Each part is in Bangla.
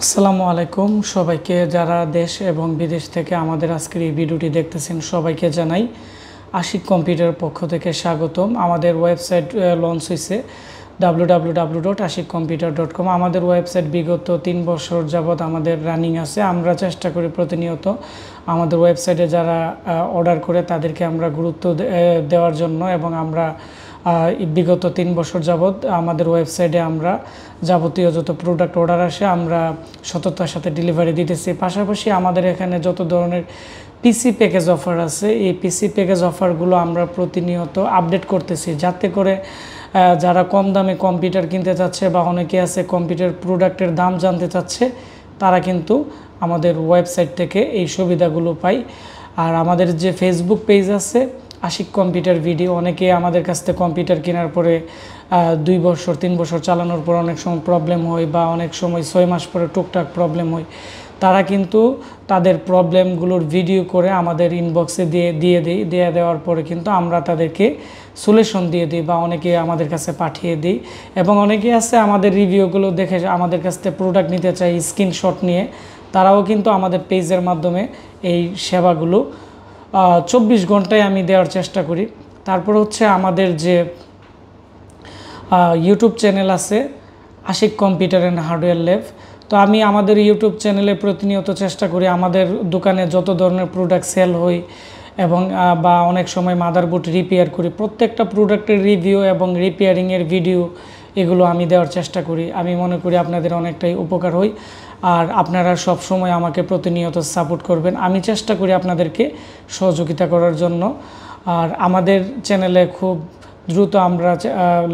আসসালামু আলাইকুম সবাইকে যারা দেশ এবং বিদেশ থেকে আমাদের আজকের এই ভিডিওটি দেখতেছেন সবাইকে জানাই আশিক কম্পিউটার পক্ষ থেকে স্বাগতম। আমাদের ওয়েবসাইট লঞ্চ হয়েছে www.ashikcomputer.com। আমাদের ওয়েবসাইট বিগত 3 বছর যাবৎ আমাদের রানিং আছে। আমরা চেষ্টা করি প্রতিনিয়ত আমাদের ওয়েবসাইটে যারা অর্ডার করে তাদেরকে আমরা গুরুত্ব দেওয়ার জন্য, এবং আমরা বিগত 3 বছর যাবৎ আমাদের ওয়েবসাইটে আমরা যাবতীয় যত প্রোডাক্ট অর্ডার আসে আমরা সততার সাথে ডেলিভারি দিতেছি। পাশাপাশি আমাদের এখানে যত ধরনের পিসি প্যাকেজ অফার আছে, এই পিসি প্যাকেজ অফারগুলো আমরা প্রতিনিয়ত আপডেট করতেছি, যাতে করে যারা কম দামে কম্পিউটার কিনতে চাচ্ছে বা অনেকে আছে কম্পিউটার প্রোডাক্টের দাম জানতে চাচ্ছে, তারা কিন্তু আমাদের ওয়েবসাইট থেকে এই সুবিধাগুলো পায়। আর আমাদের যে ফেসবুক পেজ আছে আশিক কম্পিউটার ভিডিও, অনেকে আমাদের কাছ থেকে কম্পিউটার কেনার পরে 2 বছর 3 বছর চালানোর পর অনেক সময় প্রবলেম হয় বা অনেক সময় 6 মাস পরে টুকটাক প্রবলেম হয়। তারা কিন্তু তাদের প্রবলেমগুলোর ভিডিও করে আমাদের ইনবক্সে দিয়ে দেওয়ার পরে কিন্তু আমরা তাদেরকে সলিউশন দিয়ে দিই বা অনেকে আমাদের কাছে পাঠিয়ে দিই। এবং অনেকে আছে আমাদের রিভিউগুলো দেখে আমাদের কাছ থেকে প্রোডাক্ট নিতে চাই স্ক্রিনশট নিয়ে, তারাও কিন্তু আমাদের পেজের মাধ্যমে এই সেবাগুলো 24 ঘন্টায় আমি দেওয়ার চেষ্টা করি। তারপর হচ্ছে আমাদের যে ইউটিউব চ্যানেল আছে Ashik computer and hardware lab, তো আমি আমাদের ইউটিউব চ্যানেলে প্রতিনিয়ত চেষ্টা করি আমাদের দোকানে যত ধরনের প্রোডাক্ট সেল হয় এবং বা অনেক সময় মাদারবোর্ড রিপেয়ার করি, প্রত্যেকটা প্রোডাক্টের রিভিউ এবং রিপেয়ারিংয়ের ভিডিও এগুলো আমি দেওয়ার চেষ্টা করি। আমি মনে করি আপনাদের অনেকটাই উপকার হয়, আর আপনারা সব সময় আমাকে প্রতিনিয়ত সাপোর্ট করবেন। আমি চেষ্টা করি আপনাদেরকে সহযোগিতা করার জন্য। আর আমাদের চ্যানেলে খুব দ্রুত আমরা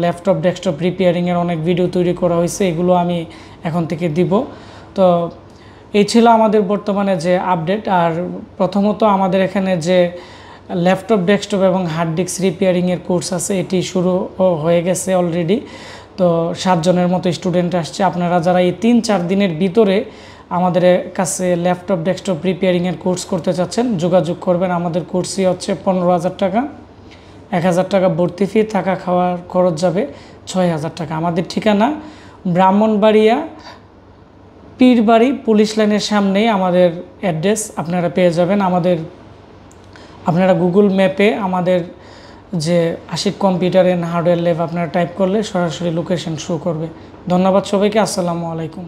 ল্যাপটপ ডেস্কটপ রিপেয়ারিংয়ের অনেক ভিডিও তৈরি করা হয়েছে, এগুলো আমি এখন থেকে দিব। তো এই ছিল আমাদের বর্তমানে যে আপডেট। আর প্রথমত আমাদের এখানে যে ল্যাপটপ ডেস্কটপ এবং হার্ড ডিস্ক রিপেয়ারিংয়ের কোর্স আছে এটি শুরু হয়ে গেছে অলরেডি। তো 7 জনের মতো স্টুডেন্ট আসছে। আপনারা যারা এই 3-4 দিনের ভিতরে আমাদের কাছে ল্যাপটপ ডেস্কটপ রিপেয়ারিংয়ের কোর্স করতে চাচ্ছেন যোগাযোগ করবেন। আমাদের কোর্সই হচ্ছে 15,000 টাকা, 1,000 টাকা ভর্তি ফি, থাকা খাওয়ার খরচ যাবে 6,000 টাকা। আমাদের ঠিকানা ব্রাহ্মণবাড়িয়া পীরবাড়ি পুলিশ লাইনের সামনেই আমাদের অ্যাড্রেস আপনারা পেয়ে যাবেন। আপনারা গুগল ম্যাপে আমাদের যে Ashik computer and hardware lab আপনারা টাইপ করলে সরাসরি লোকেশন শো করবে। ধন্যবাদ সবাইকে। আসসালামু আলাইকুম।